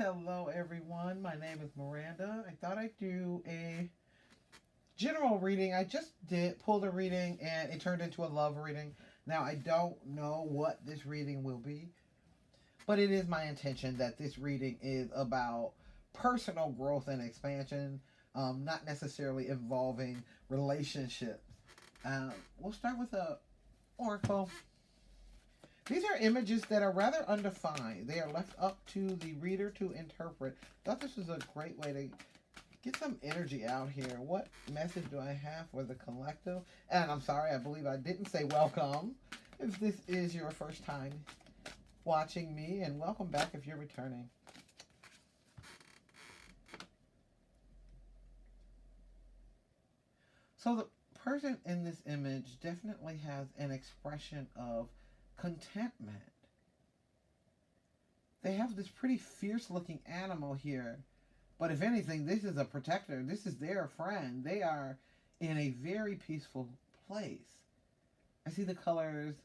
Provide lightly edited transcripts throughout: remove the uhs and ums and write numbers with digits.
Hello everyone, my name is Miranda. I thought I'd do a general reading. I just pulled a reading and it turned into a love reading. Now I don't know what this reading will be, but it is my intention that this reading is about personal growth and expansion, not necessarily involving relationships. We'll start with a oracle. These are images that are rather undefined. They are left up to the reader to interpret. Thought this was a great way to get some energy out here. What message do I have for the collective? And I'm sorry, I believe I didn't say welcome if this is your first time watching me, and welcome back if you're returning. So the person in this image definitely has an expression of contentment. They have this pretty fierce looking animal here, but if anything, this is a protector. This is their friend. They are in a very peaceful place. I see the colors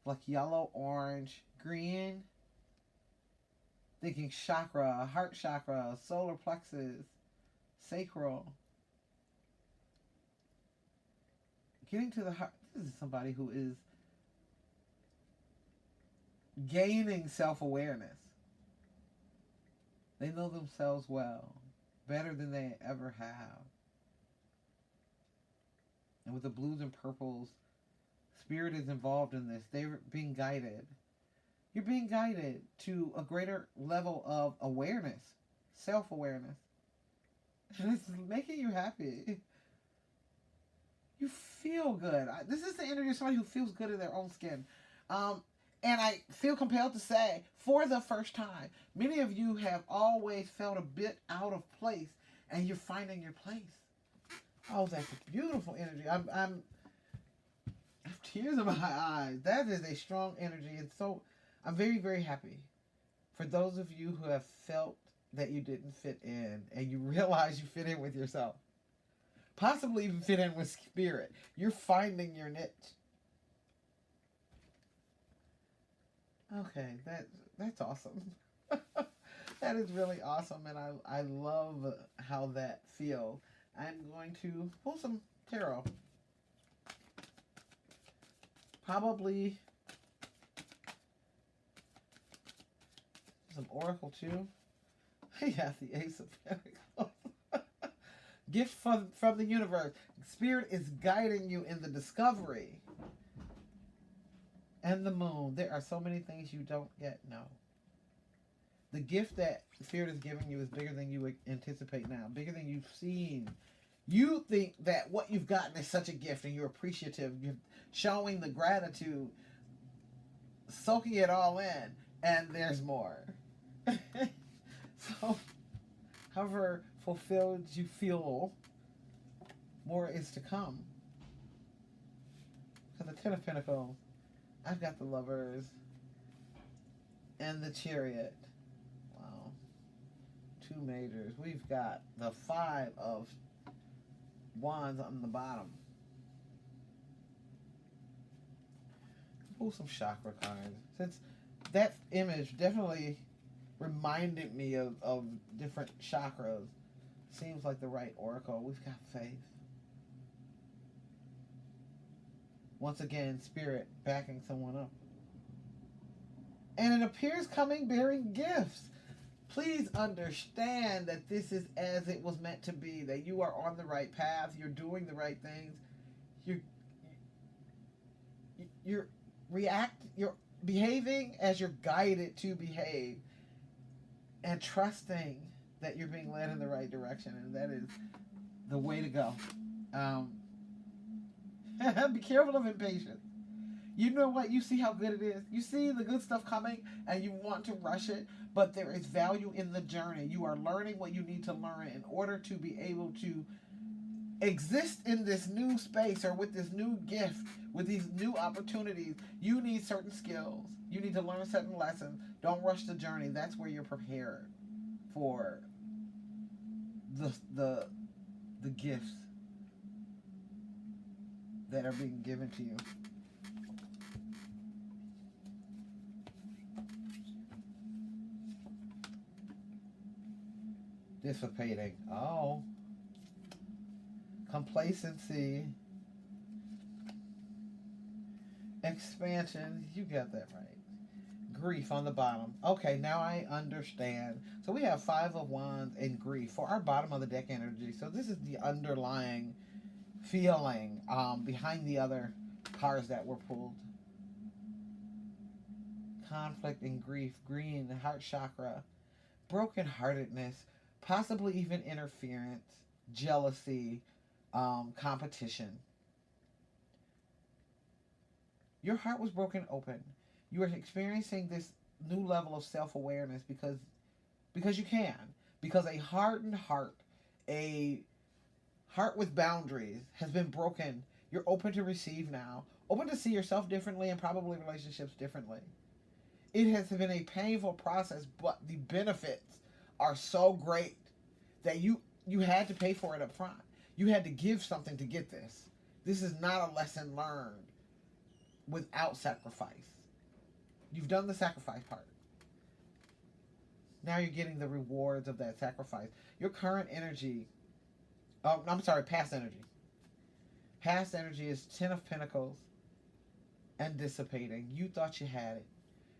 like yellow, orange, green. Thinking chakra, heart chakra, solar plexus, sacral. Getting to the heart. This is somebody who is gaining self-awareness. They know themselves well, better than they ever have. And with the blues and purples, spirit is involved in this. They're being guided. You're being guided to a greater level of awareness, self-awareness. And it's making you happy. You feel good. This is the energy of somebody who feels good in their own skin. And I feel compelled to say, for the first time, many of you have always felt a bit out of place, and you're finding your place. Oh, that's a beautiful energy. I have tears in my eyes. That is a strong energy, and so I'm very, very happy for those of you who have felt that you didn't fit in, and you realize you fit in with yourself. Possibly even fit in with spirit. You're finding your niche. Okay, that's awesome. That is really awesome, and I love how that feels. I'm going to pull some tarot. Probably some oracle too. Yeah, the Ace of Pentacles. Gift from the universe. Spirit is guiding you in the discovery. And the moon. There are so many things you don't yet know. The gift that Spirit is giving you is bigger than you anticipate now. Bigger than you've seen. You think that what you've gotten is such a gift and you're appreciative. You're showing the gratitude. Soaking it all in. And there's more. So, however fulfilled you feel, more is to come. Because the Ten of Pentacles, I've got the Lovers and the Chariot. Wow. Two majors. We've got the Five of Wands on the bottom. Pull some chakra cards. Since that image definitely reminded me of different chakras. Seems like the right oracle. We've got faith. Once again, spirit backing someone up. And it appears coming bearing gifts. Please understand that this is as it was meant to be. That you are on the right path. You're doing the right things. You're behaving as you're guided to behave. And trusting that you're being led in the right direction. And that is the way to go. Be careful of impatience. You know what? You see how good it is. You see the good stuff coming and you want to rush it. But there is value in the journey. You are learning what you need to learn in order to be able to exist in this new space or with this new gift, with these new opportunities. You need certain skills. You need to learn certain lessons. Don't rush the journey. That's where you're prepared for the gifts that are being given to you. Dissipating. Oh. Complacency. Expansion. You got that right. Grief on the bottom. Okay, now I understand. So we have Five of Wands and grief for our bottom of the deck energy. So this is the underlying feeling behind the other cards that were pulled. Conflict and grief. Green, heart chakra. Brokenheartedness. Possibly even interference. Jealousy. Competition. Your heart was broken open. You are experiencing this new level of self-awareness because you can. Because a hardened heart, a heart with boundaries has been broken. You're open to receive now. Open to see yourself differently and probably relationships differently. It has been a painful process, but the benefits are so great that you had to pay for it up front. You had to give something to get this. This is not a lesson learned without sacrifice. You've done the sacrifice part. Now you're getting the rewards of that sacrifice. Your current energy, past energy. Past energy is 10 of Pentacles and dissipating. You thought you had it.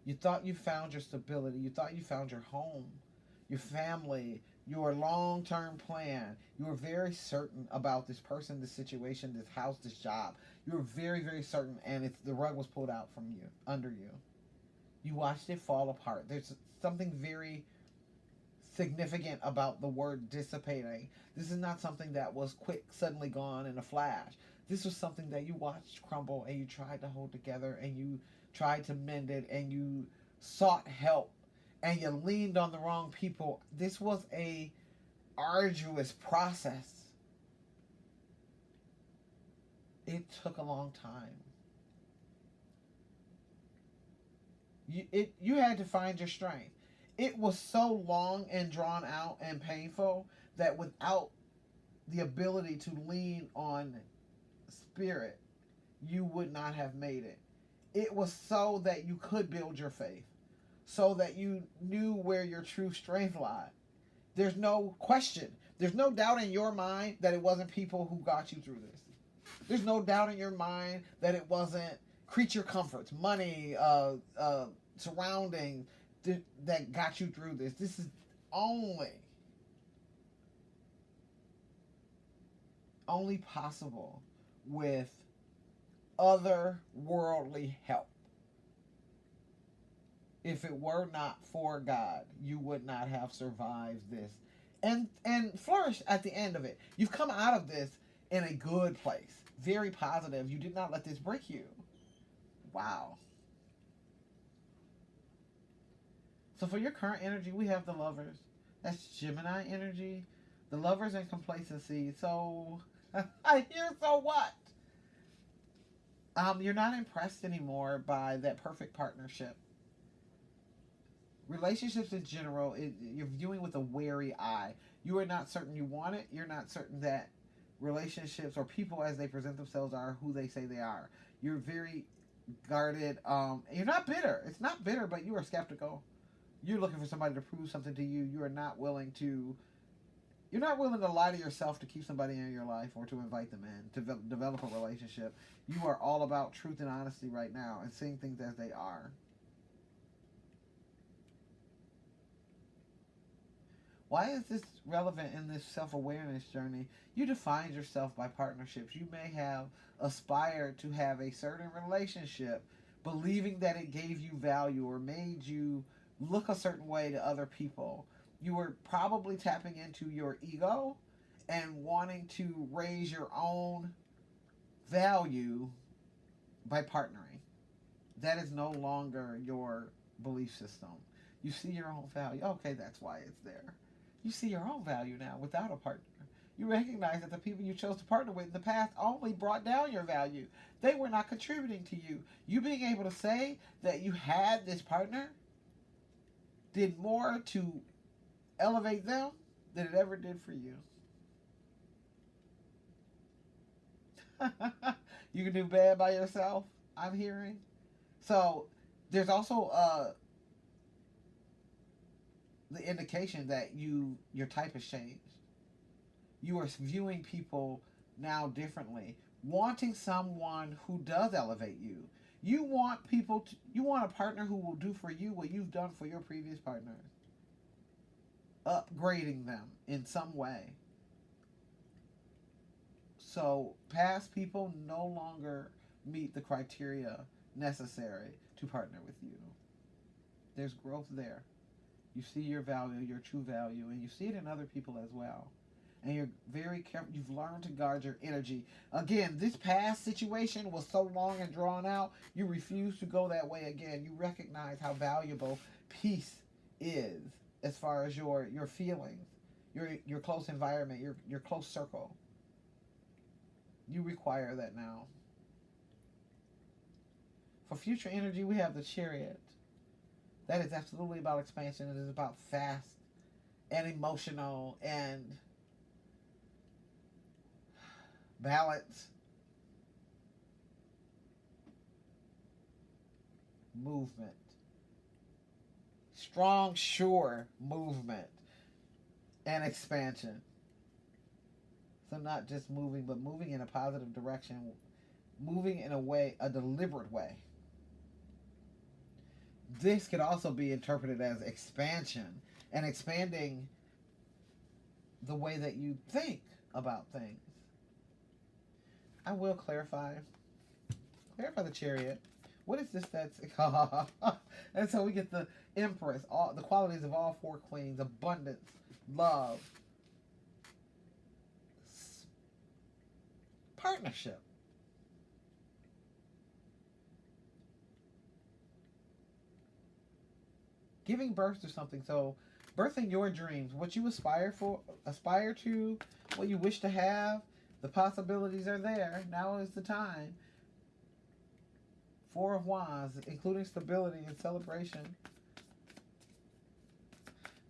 You thought you found your stability. You thought you found your home, your family, your long-term plan. You were very certain about this person, this situation, this house, this job. You were very, very certain, and the rug was pulled out from you, under you. You watched it fall apart. There's something very significant about the word dissipating. This is not something that was quick, suddenly gone in a flash. This was something that you watched crumble, and you tried to hold together, and you tried to mend it, and you sought help, and you leaned on the wrong people. This was a arduous process. It took a long time. You had to find your strength. It was so long and drawn out and painful that without the ability to lean on spirit, you would not have made it. It was so that you could build your faith, so that you knew where your true strength lied. There's no question. There's no doubt in your mind that it wasn't people who got you through this. There's no doubt in your mind that it wasn't creature comforts, money, surrounding that got you through this. This is only possible with otherworldly help. If it were not for God, you would not have survived this and flourished at the end of it. You've come out of this in a good place. Very positive. You did not let this break you. Wow. So for your current energy, we have the Lovers. That's Gemini energy. The Lovers and complacency. So, I hear so what? You're not impressed anymore by that perfect partnership. Relationships in general, you're viewing with a wary eye. You are not certain you want it. You're not certain that relationships or people as they present themselves are who they say they are. You're very guarded. You're not bitter. It's not bitter, but you are skeptical. You're looking for somebody to prove something to you. You're not willing to lie to yourself to keep somebody in your life or to invite them in, to develop a relationship. You are all about truth and honesty right now and seeing things as they are. Why is this relevant in this self-awareness journey? You defined yourself by partnerships. You may have aspired to have a certain relationship, believing that it gave you value or made you look a certain way to other people. You were probably tapping into your ego and wanting to raise your own value by partnering. That is no longer your belief system. You see your own value. Okay, that's why it's there. You see your own value now without a partner. You recognize that the people you chose to partner with in the past only brought down your value. They were not contributing to you. You being able to say that you had this partner did more to elevate them than it ever did for you. You can do bad by yourself, I'm hearing. So there's also the indication that your type has changed. You are viewing people now differently, wanting someone who does elevate you. You want a partner who will do for you what you've done for your previous partners, upgrading them in some way. So past people no longer meet the criteria necessary to partner with you. There's growth there. You see your value, your true value, and you see it in other people as well. And you're very careful. You've learned to guard your energy. Again, this past situation was so long and drawn out, you refuse to go that way again. You recognize how valuable peace is as far as your feelings, your close environment, your close circle. You require that now. For future energy, we have the Chariot. That is absolutely about expansion. It is about fast and emotional and balance, movement, strong, sure movement, and expansion. So not just moving, but moving in a positive direction, moving in a deliberate way. This could also be interpreted as expansion and expanding the way that you think about things. I will clarify the Chariot. What is this that's... And so we get the Empress, all the qualities of all four queens: abundance, love, partnership. Giving birth to something. So birthing your dreams, what you aspire to, what you wish to have. The possibilities are there. Now is the time. Four of Wands, including stability and celebration.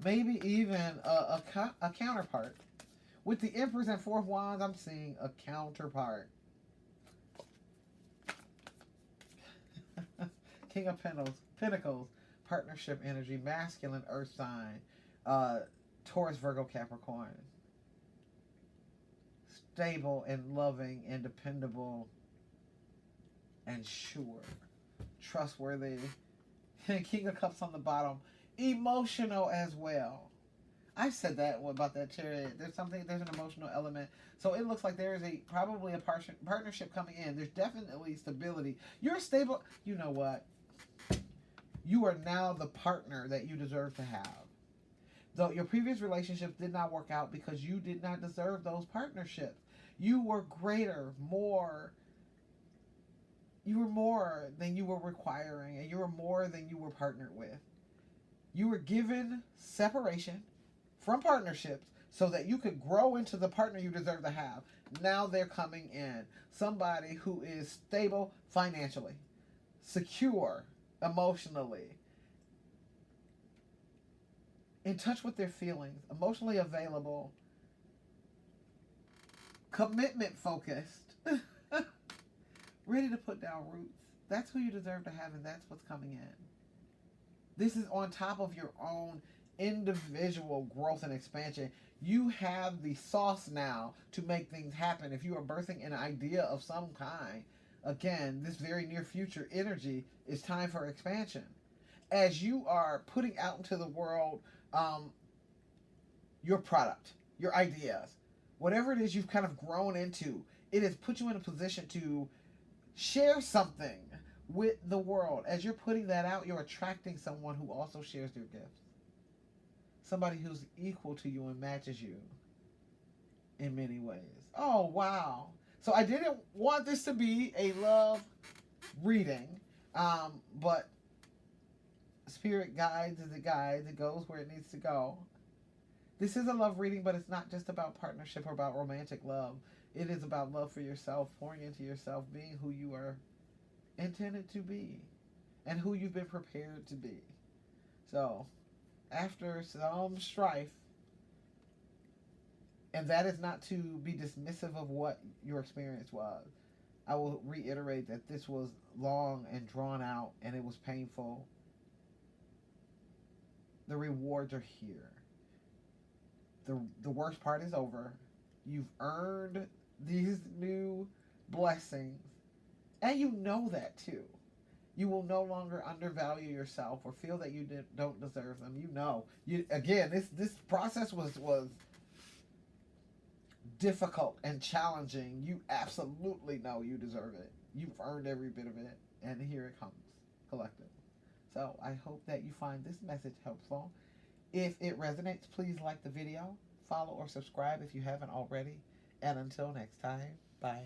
Maybe even a counterpart. With the Empress and Four of Wands, I'm seeing a counterpart. King of Pentacles, partnership energy, masculine earth sign, Taurus, Virgo, Capricorn. Stable and loving and dependable and sure. Trustworthy. King of Cups on the bottom. Emotional as well. I said that about that Chariot. There's an emotional element. So it looks like there is probably a partnership coming in. There's definitely stability. You're stable. You know what? You are now the partner that you deserve to have. Though your previous relationships did not work out because you did not deserve those partnerships. You were greater, more. You were more than you were requiring, and you were more than you were partnered with. You were given separation from partnerships so that you could grow into the partner you deserve to have. Now they're coming in. Somebody who is stable financially, secure emotionally, in touch with their feelings, emotionally available, commitment focused, ready to put down roots. That's who you deserve to have, and that's what's coming in. This is on top of your own individual growth and expansion. You have the sauce now to make things happen. If you are birthing an idea of some kind, again, this very near future energy is time for expansion. As you are putting out into the world your product, your ideas, whatever it is you've kind of grown into, it has put you in a position to share something with the world. As you're putting that out, you're attracting someone who also shares their gifts. Somebody who's equal to you and matches you in many ways. Oh, wow. So I didn't want this to be a love reading, but Spirit guides as it guides. It goes where it needs to go. This is a love reading, but it's not just about partnership or about romantic love. It is about love for yourself, pouring into yourself, being who you are intended to be and who you've been prepared to be. So, after some strife, and that is not to be dismissive of what your experience was. I will reiterate that this was long and drawn out, and it was painful. The rewards are here. The worst part is over. You've earned these new blessings. And you know that too. You will no longer undervalue yourself or feel that you don't deserve them. You know. This process was difficult and challenging. You absolutely know you deserve it. You've earned every bit of it. And here it comes, collective. So I hope that you find this message helpful. If it resonates, please like the video, follow or subscribe if you haven't already. And until next time, bye.